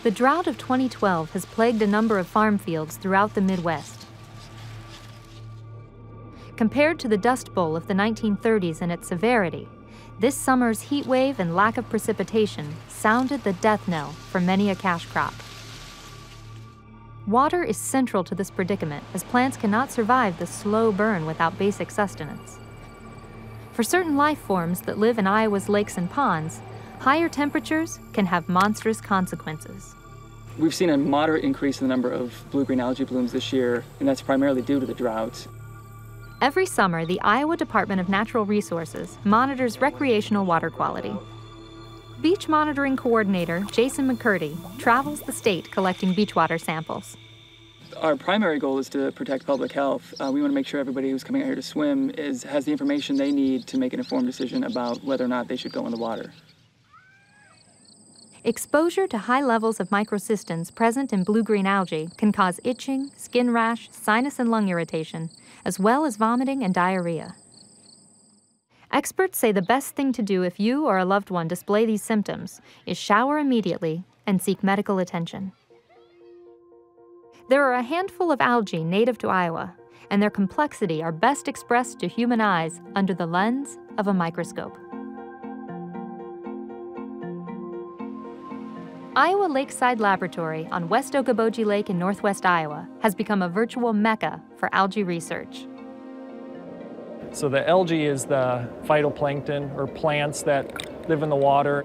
The drought of 2012 has plagued a number of farm fields throughout the Midwest. Compared to the Dust Bowl of the 1930s in its severity, this summer's heat wave and lack of precipitation sounded the death knell for many a cash crop. Water is central to this predicament, as plants cannot survive the slow burn without basic sustenance. For certain life forms that live in Iowa's lakes and ponds, higher temperatures can have monstrous consequences. We've seen a moderate increase in the number of blue-green algae blooms this year, and that's primarily due to the drought. Every summer, the Iowa Department of Natural Resources monitors recreational water quality. Beach Monitoring Coordinator Jason McCurdy travels the state collecting beachwater samples. Our primary goal is to protect public health. We want to make sure everybody who's coming out here to swim has the information they need to make an informed decision about whether or not they should go in the water. Exposure to high levels of microcystins present in blue-green algae can cause itching, skin rash, sinus and lung irritation, as well as vomiting and diarrhea. Experts say the best thing to do if you or a loved one display these symptoms is shower immediately and seek medical attention. There are a handful of algae native to Iowa, and their complexity are best expressed to human eyes under the lens of a microscope. Iowa Lakeside Laboratory on West Okoboji Lake in northwest Iowa has become a virtual mecca for algae research. So the algae is the phytoplankton, or plants that live in the water.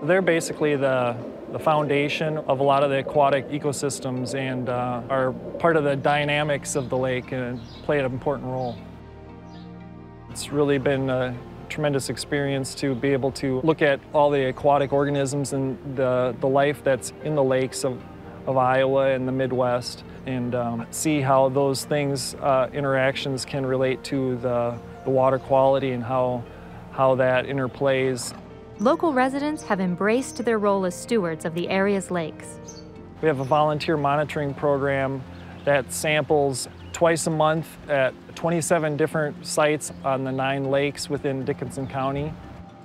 They're basically the foundation of a lot of the aquatic ecosystems and are part of the dynamics of the lake and play an important role. It's really been a tremendous experience to be able to look at all the aquatic organisms and the life that's in the lakes of Iowa and the Midwest, and see how those things, interactions can relate to the water quality and how that interplays. Local residents have embraced their role as stewards of the area's lakes. We have a volunteer monitoring program that samples twice a month at 27 different sites on the 9 lakes within Dickinson County.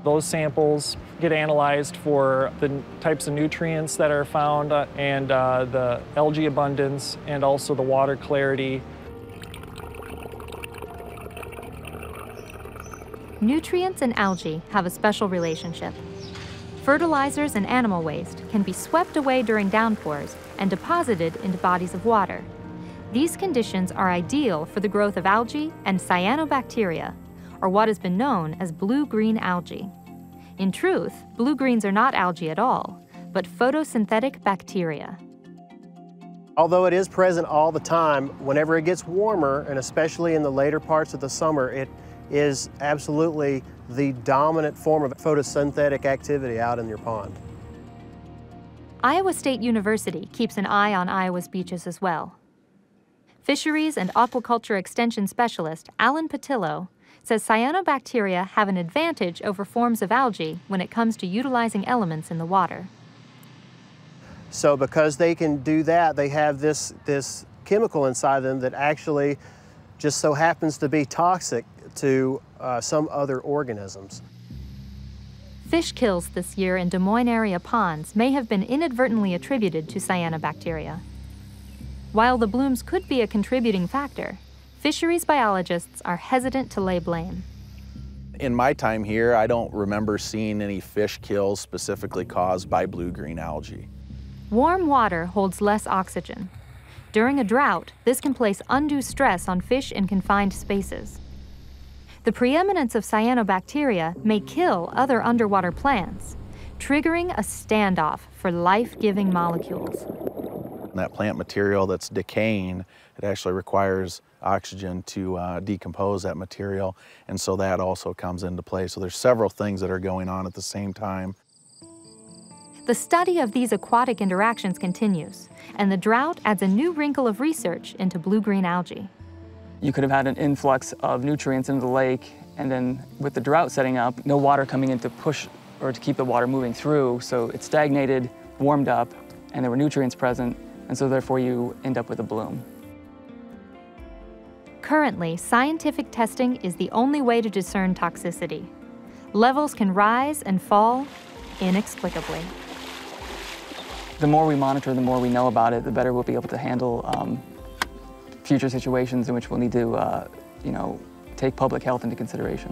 Those samples get analyzed for the types of nutrients that are found and the algae abundance and also the water clarity. Nutrients and algae have a special relationship. Fertilizers and animal waste can be swept away during downpours and deposited into bodies of water. These conditions are ideal for the growth of algae and cyanobacteria, or what has been known as blue-green algae. In truth, blue-greens are not algae at all, but photosynthetic bacteria. Although it is present all the time, whenever it gets warmer, and especially in the later parts of the summer, it is absolutely the dominant form of photosynthetic activity out in your pond. Iowa State University keeps an eye on Iowa's beaches as well. Fisheries and aquaculture extension specialist Alan Patillo says cyanobacteria have an advantage over forms of algae when it comes to utilizing elements in the water. So because they can do that, they have this chemical inside them that actually just so happens to be toxic to some other organisms. Fish kills this year in Des Moines area ponds may have been inadvertently attributed to cyanobacteria. While the blooms could be a contributing factor, fisheries biologists are hesitant to lay blame. In my time here, I don't remember seeing any fish kills specifically caused by blue-green algae. Warm water holds less oxygen. During a drought, this can place undue stress on fish in confined spaces. The preeminence of cyanobacteria may kill other underwater plants, triggering a standoff for life-giving molecules. That plant material that's decaying, it actually requires oxygen to decompose that material, and so that also comes into play. So there's several things that are going on at the same time. The study of these aquatic interactions continues, and the drought adds a new wrinkle of research into blue-green algae. You could have had an influx of nutrients into the lake, and then with the drought setting up, no water coming in to push or to keep the water moving through, so it stagnated, warmed up, and there were nutrients present, and so therefore you end up with a bloom. Currently, scientific testing is the only way to discern toxicity. Levels can rise and fall inexplicably. The more we monitor, the more we know about it, the better we'll be able to handle future situations in which we'll need to, take public health into consideration.